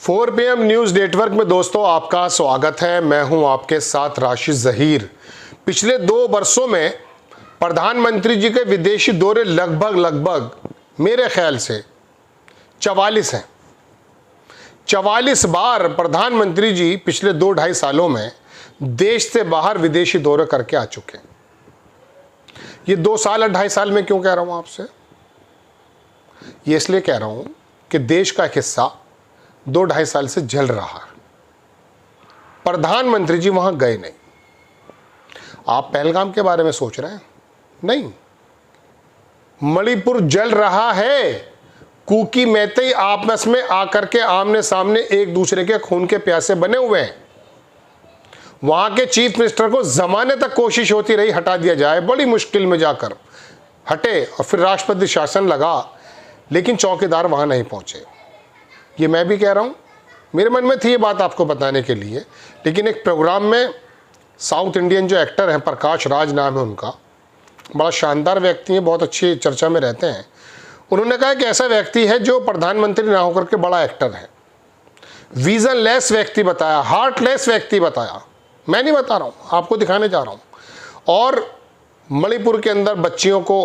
4 PM news network में दोस्तों आपका स्वागत है। मैं हूं आपके साथ राशिद ज़हीर। पिछले 2 वर्षों में प्रधानमंत्री जी के विदेशी दौरे लगभग मेरे ख्याल से 44 हैं। 44 बार प्रधानमंत्री जी पिछले 2-2.5 सालों में देश से बाहर विदेशी दौरे करके आ चुके हैं। ये 2 साल और 2.5 साल में क्यों कह रहा हूं आपसे? ये इसलिए कह रहा हूं कि देश का एक हिस्सा 2-2.5 साल से जल रहा है। प्रधानमंत्री जी वहां गए नहीं। आप पहलगाम के बारे में सोच रहे हैं? नहीं, मणिपुर जल रहा है। कुकी मैतेई आपस में आकर के आमने सामने एक दूसरे के खून के प्यासे बने हुए हैं। वहां के चीफ मिनिस्टर को जमाने तक कोशिश होती रही हटा दिया जाए, बड़ी मुश्किल में जाकर हटे और फिर राष्ट्रपति शासन लगा, लेकिन चौकीदार वहां नहीं पहुंचे। ये मैं भी कह रहा हूँ, मेरे मन में थी ये बात आपको बताने के लिए, लेकिन एक प्रोग्राम में साउथ इंडियन जो एक्टर हैं, प्रकाश राज नाम है उनका, बड़ा शानदार व्यक्ति है, बहुत अच्छी चर्चा में रहते हैं। उन्होंने कहा कि ऐसा व्यक्ति है जो प्रधानमंत्री ना होकर के बड़ा एक्टर है। विजन लेस व्यक्ति बताया, हार्टलेस व्यक्ति बताया। मैं नहीं बता रहा हूँ, आपको दिखाने जा रहा हूँ। और मणिपुर के अंदर बच्चियों को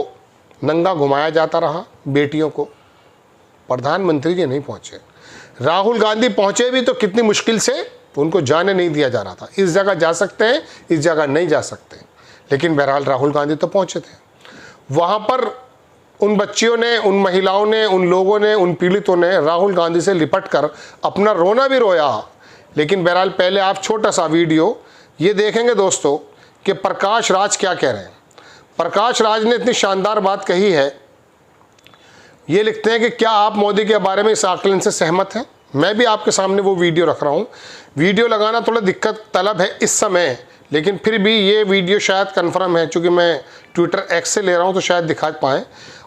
नंगा घुमाया जाता रहा, बेटियों को। प्रधानमंत्री जी नहीं पहुँचे। राहुल गांधी पहुंचे भी तो कितनी मुश्किल से, उनको जाने नहीं दिया जा रहा था। इस जगह जा सकते हैं, इस जगह नहीं जा सकते, लेकिन बहरहाल राहुल गांधी तो पहुंचे थे। वहां पर उन बच्चियों ने, उन महिलाओं ने, उन लोगों ने, उन पीड़ितों ने राहुल गांधी से लिपट कर अपना रोना भी रोया। लेकिन बहरहाल पहले आप छोटा सा वीडियो ये देखेंगे दोस्तों कि प्रकाश राज क्या कह रहे हैं। प्रकाश राज ने इतनी शानदार बात कही है। ये लिखते हैं कि क्या आप मोदी के बारे में इस आकलन से सहमत हैं? मैं भी आपके सामने वो वीडियो रख रहा हूँ। वीडियो लगाना थोड़ा दिक्कत तलब है इस समय, लेकिन फिर भी ये वीडियो शायद कंफर्म है, चूँकि मैं ट्विटर एक्स से ले रहा हूँ तो शायद दिखा पाएँ।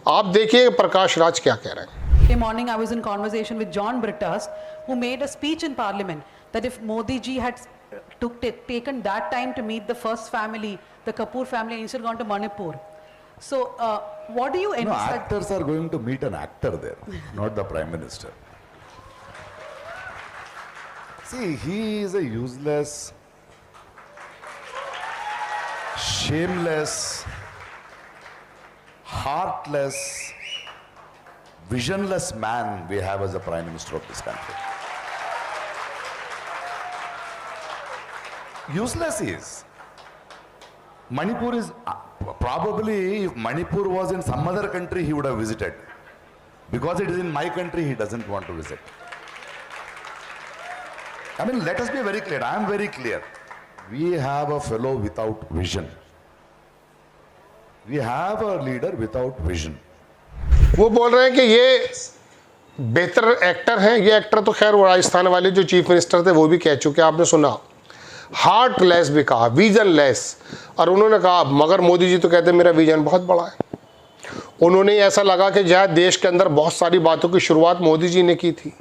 आप देखिए प्रकाश राज क्या कह रहे हैं। Today morning I was in conversation with John Brittas, who made a speech in Parliament that if Modi ji had taken that time to meet the first family, the Kapoor family, and instead gone to Manipur. So, what do you envisage? No, actors are going to meet an actor there, not the Prime Minister. See, he is a useless, shameless, heartless, visionless man we have as the Prime Minister of this country. Useless he is. Manipur is probably, if Manipur was in some other country, he would have visited. Because it is in my country, he doesn't want to visit. I mean, let us be very clear. I am very clear. We have a fellow without vision. We have a leader without vision. वो बोल रहे हैं कि ये बेहतर actor हैं। ये actor तो खैर वो राजस्थान वाले जो चीफ मिनिस्टर थे वो भी कह चुके, आपने सुना। हार्टलेस भी कहा, विजन लेस। और उन्होंने कहा मगर मोदी जी तो कहते हैं मेरा विजन बहुत बड़ा है। उन्होंने ऐसा लगा कि जहाँ देश के अंदर बहुत सारी बातों की शुरुआत मोदी जी ने की थी।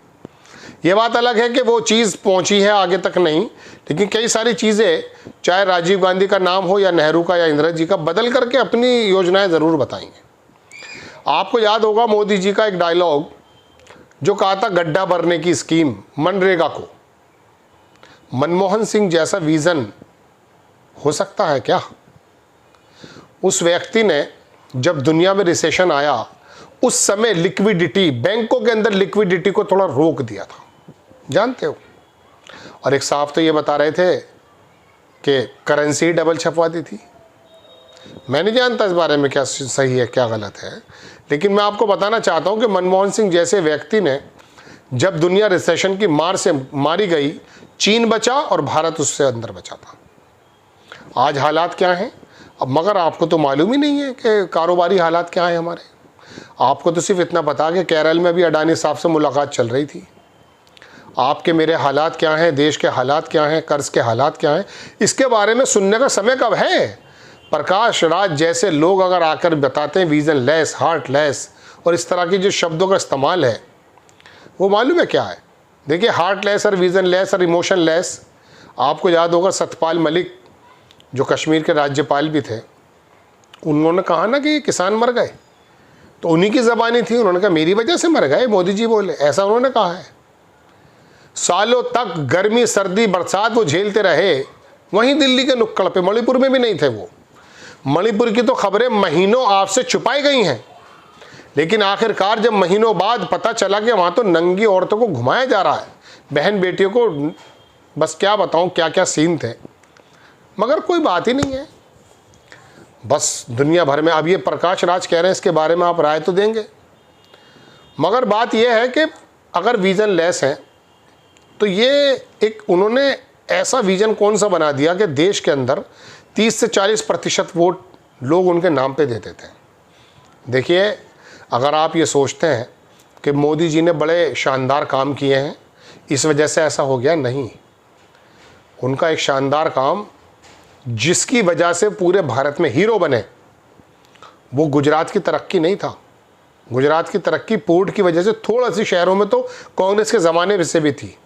ये बात अलग है कि वो चीज़ पहुंची है आगे तक नहीं, लेकिन कई सारी चीज़ें, चाहे राजीव गांधी का नाम हो या नेहरू का या इंदिरा जी का, बदल करके अपनी योजनाएं ज़रूर बताएंगे। आपको याद होगा मोदी जी का एक डायलॉग जो कहा था गड्ढा भरने की स्कीम मनरेगा को। मनमोहन सिंह जैसा विजन हो सकता है क्या? उस व्यक्ति ने जब दुनिया में रिसेशन आया उस समय लिक्विडिटी, बैंकों के अंदर लिक्विडिटी को थोड़ा रोक दिया था, जानते हो। और एक साहब तो ये बता रहे थे कि करेंसी डबल छपवा दी थी। मैं नहीं जानता इस बारे में क्या सही है क्या गलत है, लेकिन मैं आपको बताना चाहता हूँ कि मनमोहन सिंह जैसे व्यक्ति ने जब दुनिया रिसेशन की मार से मारी गई, चीन बचा और भारत उससे अंदर बचा था। आज हालात क्या हैं अब, मगर आपको तो मालूम ही नहीं है कि कारोबारी हालात क्या हैं हमारे। आपको तो सिर्फ इतना पता कि केरल में भी अडानी साहब से मुलाकात चल रही थी। आपके मेरे हालात क्या हैं, देश के हालात क्या हैं, कर्ज के हालात क्या हैं, इसके बारे में सुनने का समय कब है? प्रकाश राज जैसे लोग अगर आकर बताते हैं विजन लेस, हार्ट लेस और इस तरह की जो शब्दों का इस्तेमाल है, वो मालूम है क्या है? देखिए, हार्ट लेस और विजन लेस और इमोशन लेस, आपको याद होगा सत्यपाल मलिक जो कश्मीर के राज्यपाल भी थे, उन्होंने कहा ना कि किसान मर गए, तो उन्हीं की ज़बानी थी। उन्होंने कहा मेरी वजह से मर गए, मोदी जी बोले, ऐसा उन्होंने कहा है। सालों तक गर्मी सर्दी बरसात वो झेलते रहे, वहीं दिल्ली के नुक्कड़ पे, मणिपुर में भी नहीं थे वो। मणिपुर की तो खबरें महीनों आपसे छुपाई गई हैं, लेकिन आखिरकार जब महीनों बाद पता चला कि वहाँ तो नंगी औरतों को घुमाया जा रहा है, बहन बेटियों को, बस क्या बताऊँ क्या क्या सीन थे, मगर कोई बात ही नहीं है। बस दुनिया भर में अब ये प्रकाश राज कह रहे हैं, इसके बारे में आप राय तो देंगे, मगर बात यह है कि अगर विज़न लेस है तो ये एक उन्होंने ऐसा विज़न कौन सा बना दिया कि देश के अंदर 30 से 40% वोट लोग उनके नाम पे देते थे। देखिए, अगर आप ये सोचते हैं कि मोदी जी ने बड़े शानदार काम किए हैं इस वजह से ऐसा हो गया, नहीं, उनका एक शानदार काम जिसकी वजह से पूरे भारत में हीरो बने, वो गुजरात की तरक्की नहीं था। गुजरात की तरक्की पोर्ट की वजह से थोड़ा सी शहरों में तो कांग्रेस के ज़माने से भी थी।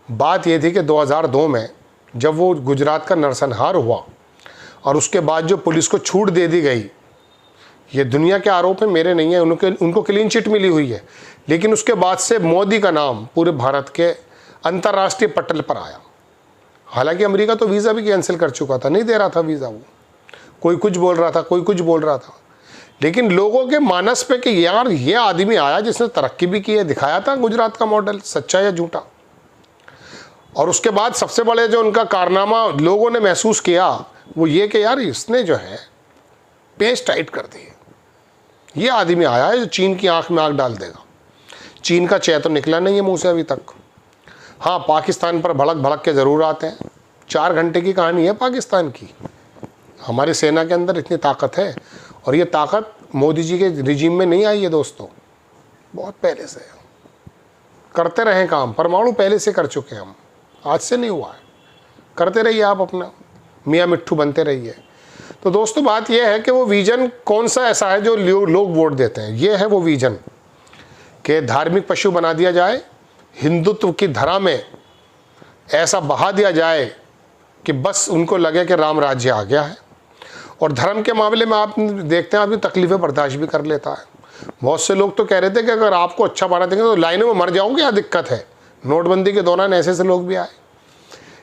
बात ये थी कि 2002 में जब वो गुजरात का नरसंहार हुआ और उसके बाद जो पुलिस को छूट दे दी गई, ये दुनिया के आरोप है, मेरे नहीं है, उनको क्लीन चिट मिली हुई है, लेकिन उसके बाद से मोदी का नाम पूरे भारत के अंतर्राष्ट्रीय पटल पर आया। हालांकि अमेरिका तो वीज़ा भी कैंसिल कर चुका था, नहीं दे रहा था वीज़ा, वो कोई कुछ बोल रहा था, कोई कुछ बोल रहा था, लेकिन लोगों के मानस पे कि यार ये आदमी आया जिसने तरक्की भी की है, दिखाया था गुजरात का मॉडल, सच्चा या झूठा। और उसके बाद सबसे बड़े जो उनका कारनामा लोगों ने महसूस किया वो ये कि यार इसने जो है पेच टाइट कर दी, ये आदमी आया है जो चीन की आंख में आंख डाल देगा। चीन का चै तो निकला नहीं है मुंह से अभी तक। हाँ, पाकिस्तान पर भड़क भड़क के ज़रूर आते हैं, 4 घंटे की कहानी है पाकिस्तान की। हमारी सेना के अंदर इतनी ताकत है, और ये ताकत मोदी जी के रिजीम में नहीं आई है दोस्तों, बहुत पहले से करते रहे काम। परमाणु पहले से कर चुके हैं हम, आज से नहीं हुआ है। करते रहिए आप अपना, मियाँ मिट्ठू बनते रहिए। तो दोस्तों बात यह है कि वो विजन कौन सा ऐसा है जो लोग वोट देते हैं। ये है वो विजन कि धार्मिक पशु बना दिया जाए, हिंदुत्व की धरा में ऐसा बहा दिया जाए कि बस उनको लगे कि राम राज्य आ गया है। और धर्म के मामले में आप देखते हैं आदमी तकलीफ़ें बर्दाश्त भी कर लेता है। बहुत से लोग तो कह रहे थे कि अगर आपको अच्छा बना देंगे तो लाइनों में मर जाओगे, क्या दिक्कत है। नोटबंदी के दौरान ऐसे लोग भी आए।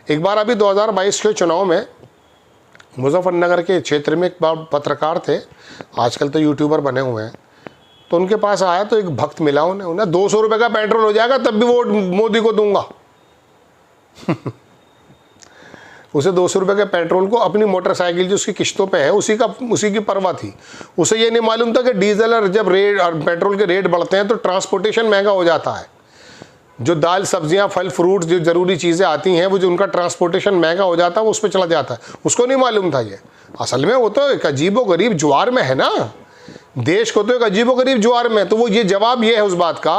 एक बार अभी 2022 के चुनाव में मुजफ्फरनगर के क्षेत्र में एक पत्रकार थे, आजकल तो यूट्यूबर बने हुए हैं, तो उनके पास आया तो एक भक्त मिला उन्हें 200 रुपये का पेट्रोल हो जाएगा तब भी वोट मोदी को दूंगा। उसे 200 रुपये के पेट्रोल को अपनी मोटरसाइकिल जो उसकी किश्तों पे है उसी की परवाह थी। उसे ये नहीं मालूम था कि डीजल और जब रेट और पेट्रोल के रेट बढ़ते हैं तो ट्रांसपोर्टेशन महंगा हो जाता है। जो दाल सब्जियां फल फ्रूट जो ज़रूरी चीज़ें आती हैं वो जो उनका ट्रांसपोर्टेशन महंगा हो जाता है वो उस पर चला जाता है। उसको नहीं मालूम था ये। असल में वो तो एक अजीबोगरीब जुआर में है ना, देश को तो एक अजीबोगरीब जुआर में। तो वो ये जवाब ये है उस बात का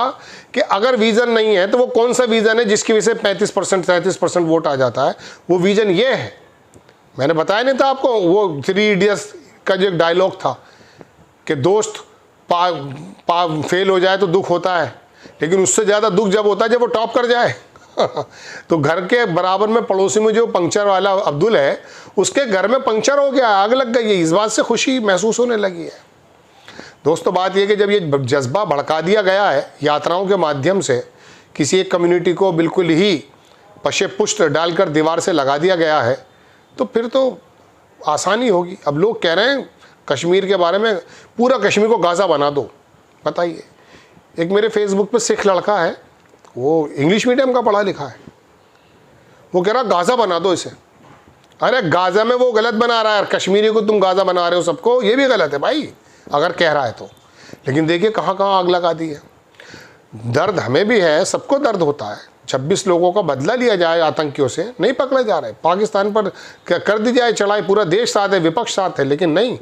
कि अगर विज़न नहीं है तो वो कौन सा विज़न है जिसकी वजह से 35% 37% वोट आ जाता है। वो विज़न ये है, मैंने बताया नहीं था आपको, वो 3 इडियट्स का जो एक डायलॉग था कि दोस्त फेल हो जाए तो दुख होता है, लेकिन उससे ज़्यादा दुख जब होता है जब वो टॉप कर जाए। तो घर के बराबर में पड़ोसी में जो पंक्चर वाला अब्दुल है, उसके घर में पंक्चर हो गया, आग लग गई है, इस बात से खुशी महसूस होने लगी है। दोस्तों बात यह कि जब ये जज्बा भड़का दिया गया है यात्राओं के माध्यम से, किसी एक कम्युनिटी को बिल्कुल ही पशे पुष्ट डालकर दीवार से लगा दिया गया है, तो फिर तो आसानी होगी। अब लोग कह रहे हैं कश्मीर के बारे में, पूरा कश्मीर को गाज़ा बना दो। बताइए, एक मेरे फेसबुक पे सिख लड़का है, वो इंग्लिश मीडियम का पढ़ा लिखा है, वो कह रहा गाज़ा बना दो इसे। अरे गाज़ा में वो गलत बना रहा है, कश्मीरी को तुम गाज़ा बना रहे हो सबको, ये भी गलत है भाई अगर कह रहा है तो। लेकिन देखिए कहाँ कहाँ आग लगा दी है। दर्द हमें भी है, सबको दर्द होता है। 26 लोगों का बदला लिया जाए आतंकियों से, नहीं पकड़े जा रहे। पाकिस्तान पर कर दी जाए चढ़ाई, पूरा देश साथ है, विपक्ष साथ है, लेकिन नहीं।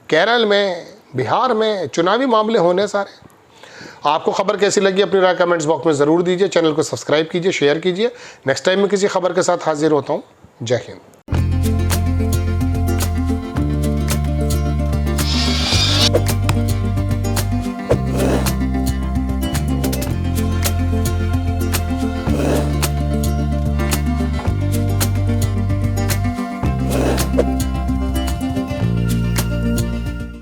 केरल में, बिहार में चुनावी मामले होने सारे। आपको खबर कैसी लगी अपनी राय कमेंट्स बॉक्स में ज़रूर दीजिए। चैनल को सब्सक्राइब कीजिए, शेयर कीजिए। नेक्स्ट टाइम मैं किसी खबर के साथ हाजिर होता हूँ। जय हिंद।